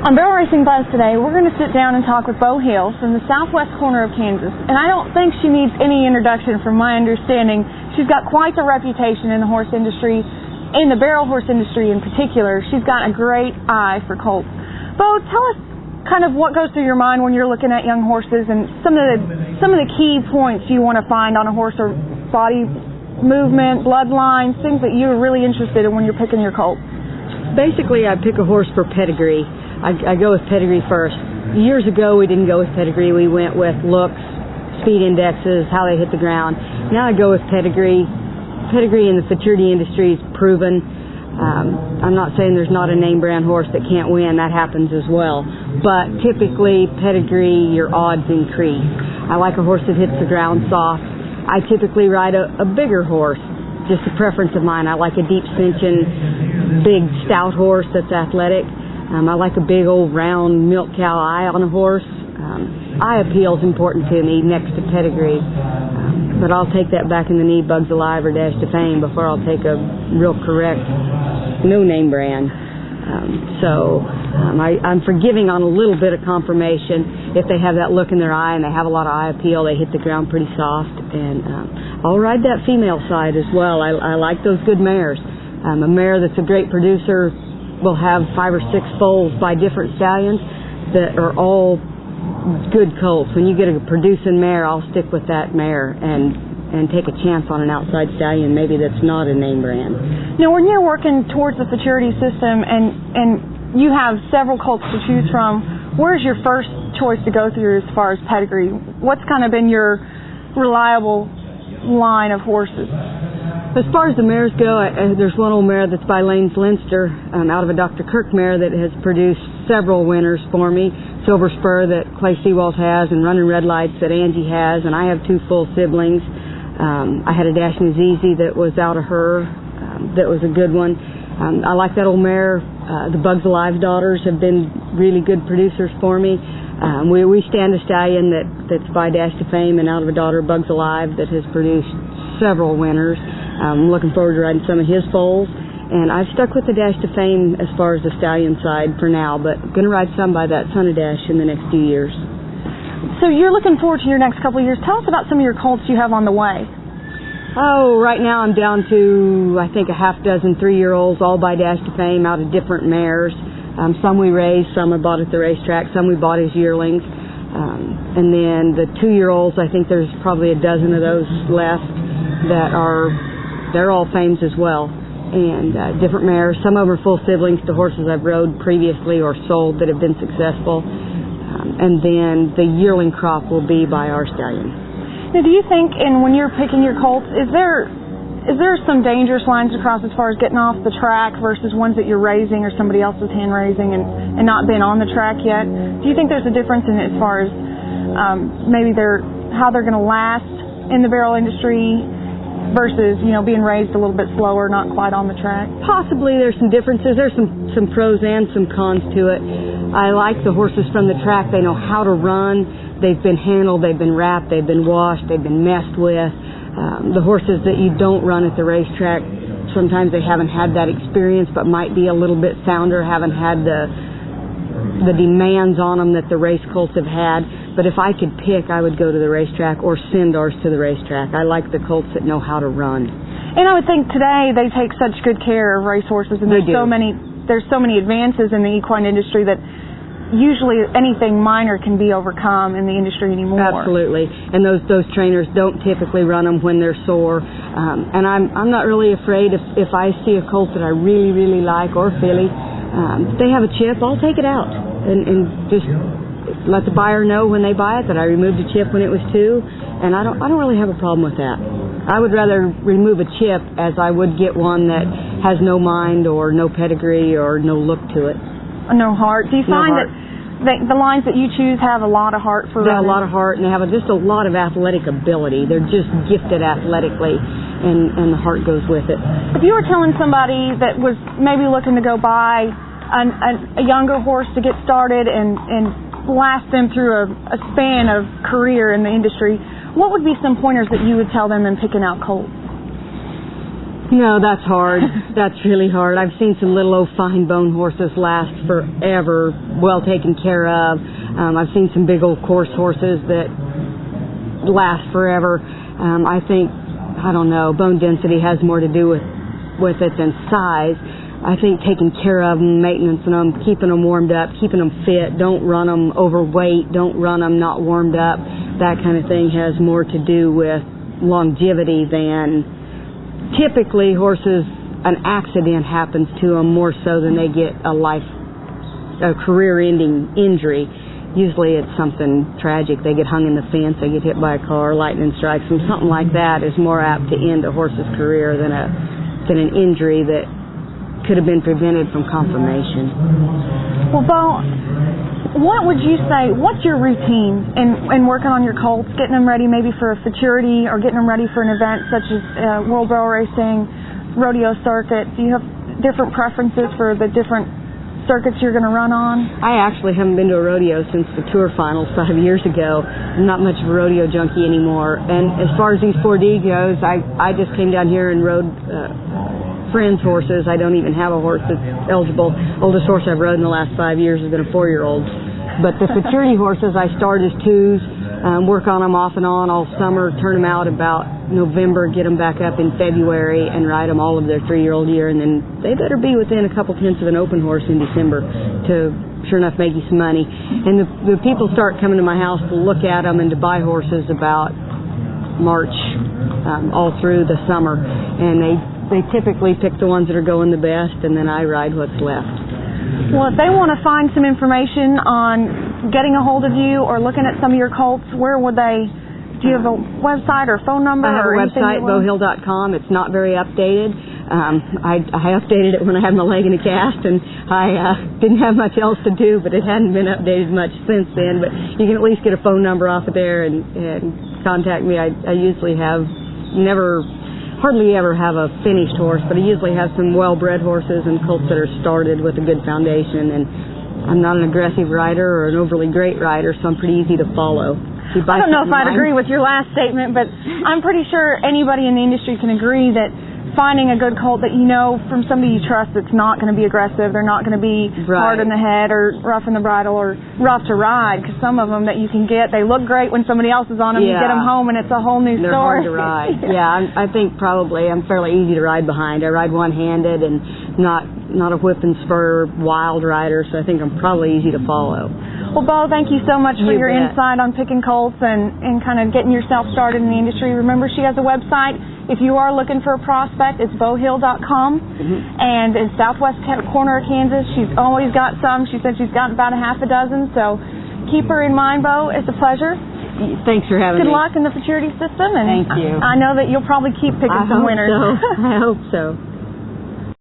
On Barrel Racing Buzz today, we're going to sit down and talk with Bo Hill from the southwest corner of Kansas. And I don't think she needs any introduction from my understanding. She's got quite the reputation in the horse industry, in the barrel horse industry in particular. She's got a great eye for colts. Bo, tell us kind of what goes through your mind when you're looking at young horses and some of the key points you want to find on a horse, or body movement, bloodlines, things that you're really interested in when you're picking your colt. Basically, I pick a horse for pedigree. I go with pedigree first. Years ago, we didn't go with pedigree. We went with looks, speed indexes, how they hit the ground. Now I go with pedigree. Pedigree in the futurity industry is proven. I'm not saying there's not a name brand horse that can't win. That happens as well. But typically, pedigree, your odds increase. I like a horse that hits the ground soft. I typically ride a bigger horse. Just a preference of mine. I like a deep cinching, big, stout horse that's athletic. I like a big old round milk cow eye on a horse. Eye appeal is important to me next to pedigree. But I'll take that back in the knee, Bugs Alive or Dash to Fame, before I'll take a real correct, no name brand. I'm forgiving on a little bit of confirmation. If they have that look in their eye and they have a lot of eye appeal, they hit the ground pretty soft. And I'll ride that female side as well. I like those good mares. A mare that's a great producer will have 5 or 6 foals by different stallions that are all good colts. When you get a producing mare, I'll stick with that mare and take a chance on an outside stallion maybe that's not a name brand. Now, when you're working towards the futurity system and you have several colts to choose from, where's your first choice to go through as far as pedigree? What's kind of been your reliable line of horses? As far as the mares go, there's one old mare that's by Lane Flinster, out of a Dr. Kirk mare that has produced several winners for me. Silver Spur that Clay Seawalls has, and Running Red Lights that Angie has, and I have 2 full siblings. I had a Dash Nazizi that was out of her, that was a good one. I like that old mare. The Bugs Alive daughters have been really good producers for me. We stand a stallion that's by Dash to Fame and out of a daughter, Bugs Alive, that has produced several winners. I'm looking forward to riding some of his foals. And I've stuck with the Dash to Fame as far as the stallion side for now, but going to ride some by that Son of Dash in the next few years. So you're looking forward to your next couple of years. Tell us about some of your colts you have on the way. Oh, right now I'm down to, I think, a half dozen 3-year-olds, all by Dash to Fame, out of different mares. Some we raised, some I bought at the racetrack, some we bought as yearlings. And then the 2-year-olds, I think there's probably a dozen of those left that they're all fames as well. And different mares. Some of them are full siblings to horses I've rode previously or sold that have been successful. And then the yearling crop will be by our stallion. Now, do you think, when you're picking your colts, is there some dangerous lines to cross as far as getting off the track versus ones that you're raising or somebody else is hand raising and not been on the track yet? Do you think there's a difference in as far as maybe how they're going to last in the barrel industry versus, being raised a little bit slower, not quite on the track? Possibly there's some differences. There's some pros and some cons to it. I like the horses from the track. They know how to run. They've been handled, they've been wrapped, they've been washed, they've been messed with. The horses that you don't run at the racetrack, sometimes they haven't had that experience but might be a little bit sounder, haven't had the demands on them that the race colts have had. But if I could pick, I would go to the racetrack or send ours to the racetrack. I like the colts that know how to run. And I would think today they take such good care of racehorses, and there's so many advances in the equine industry that usually anything minor can be overcome in the industry anymore. Absolutely. And those trainers don't typically run them when they're sore. And I'm not really afraid if I see a colt that I really, really like, or a filly, if they have a chip, I'll take it out and just let the buyer know when they buy it that I removed a chip when it was 2, and I don't really have a problem with that. I would rather remove a chip as I would get one that has no mind or no pedigree or no look to it. No heart. Do you find that the lines that you choose have a lot of heart for running? They have a lot of heart, and they have just a lot of athletic ability. They're just gifted athletically, and the heart goes with it. If you were telling somebody that was maybe looking to go buy a younger horse to get started and last them through a span of career in the industry, what would be some pointers that you would tell them in picking out colts? No, that's hard. That's really hard. I've seen some little old fine bone horses last forever, well taken care of. I've seen some big old coarse horses that last forever. I think, I don't know, bone density has more to do with it than size. I think taking care of them, maintenance on them, keeping them warmed up, keeping them fit, don't run them overweight, don't run them not warmed up, that kind of thing has more to do with longevity than... Typically, horses, an accident happens to them more so than they get a career-ending injury. Usually it's something tragic. They get hung in the fence, they get hit by a car, lightning strikes them. Something like that is more apt to end a horse's career than an injury that could have been prevented from conformation. Well, Bo, what would you say, what's your routine in working on your colts, getting them ready maybe for a futurity or getting them ready for an event such as World Barrel Racing, rodeo circuit? Do you have different preferences for the different circuits you're going to run on? I actually haven't been to a rodeo since the tour finals 5 years ago. I'm not much of a rodeo junkie anymore. And as far as these 4D goes, I just came down here and rode friends' horses. I don't even have a horse that's eligible. Oldest horse I've rode in the last 5 years has been a 4-year-old. But the futurity horses I start as 2s, work on them off and on all summer, turn them out about November, get them back up in February, and ride them all of their 3-year-old year. And then they better be within a couple tenths of an open horse in December to sure enough make you some money. And the people start coming to my house to look at them and to buy horses about March, all through the summer. And they typically pick the ones that are going the best, and then I ride what's left. Well, if they want to find some information on getting a hold of you or looking at some of your colts, where would they? Do you have a website or phone number? I have a website, bohill.com. It's not very updated. I updated it when I had my leg in a cast, and I didn't have much else to do, but it hadn't been updated much since then. But you can at least get a phone number off of there and contact me. I usually hardly ever have a finished horse, but I usually have some well-bred horses and colts that are started with a good foundation, and I'm not an aggressive rider or an overly great rider, so I'm pretty easy to follow. I don't know if I'd agree with your last statement, but I'm pretty sure anybody in the industry can agree that finding a good colt that you know from somebody you trust that's not going to be aggressive, they're not going to be hard in the head or rough in the bridle or rough to ride, because some of them that you can get, they look great when somebody else is on them. You get them home and it's a whole new story. They're hard to ride. I think probably I'm fairly easy to ride behind. I ride one-handed and not a whip and spur wild rider, so I think I'm probably easy to follow. Well, Bo, thank you so much for your insight on picking colts and kind of getting yourself started in the industry. Remember, she has a website. If you are looking for a prospect, it's bohill.com. And in southwest corner of Kansas, she's always got some. She said she's got about a half a dozen. So keep her in mind, Bo. It's a pleasure. Thanks for having me. Good luck in the futurity system. And thank you. I know that you'll probably keep picking some winners. I hope so.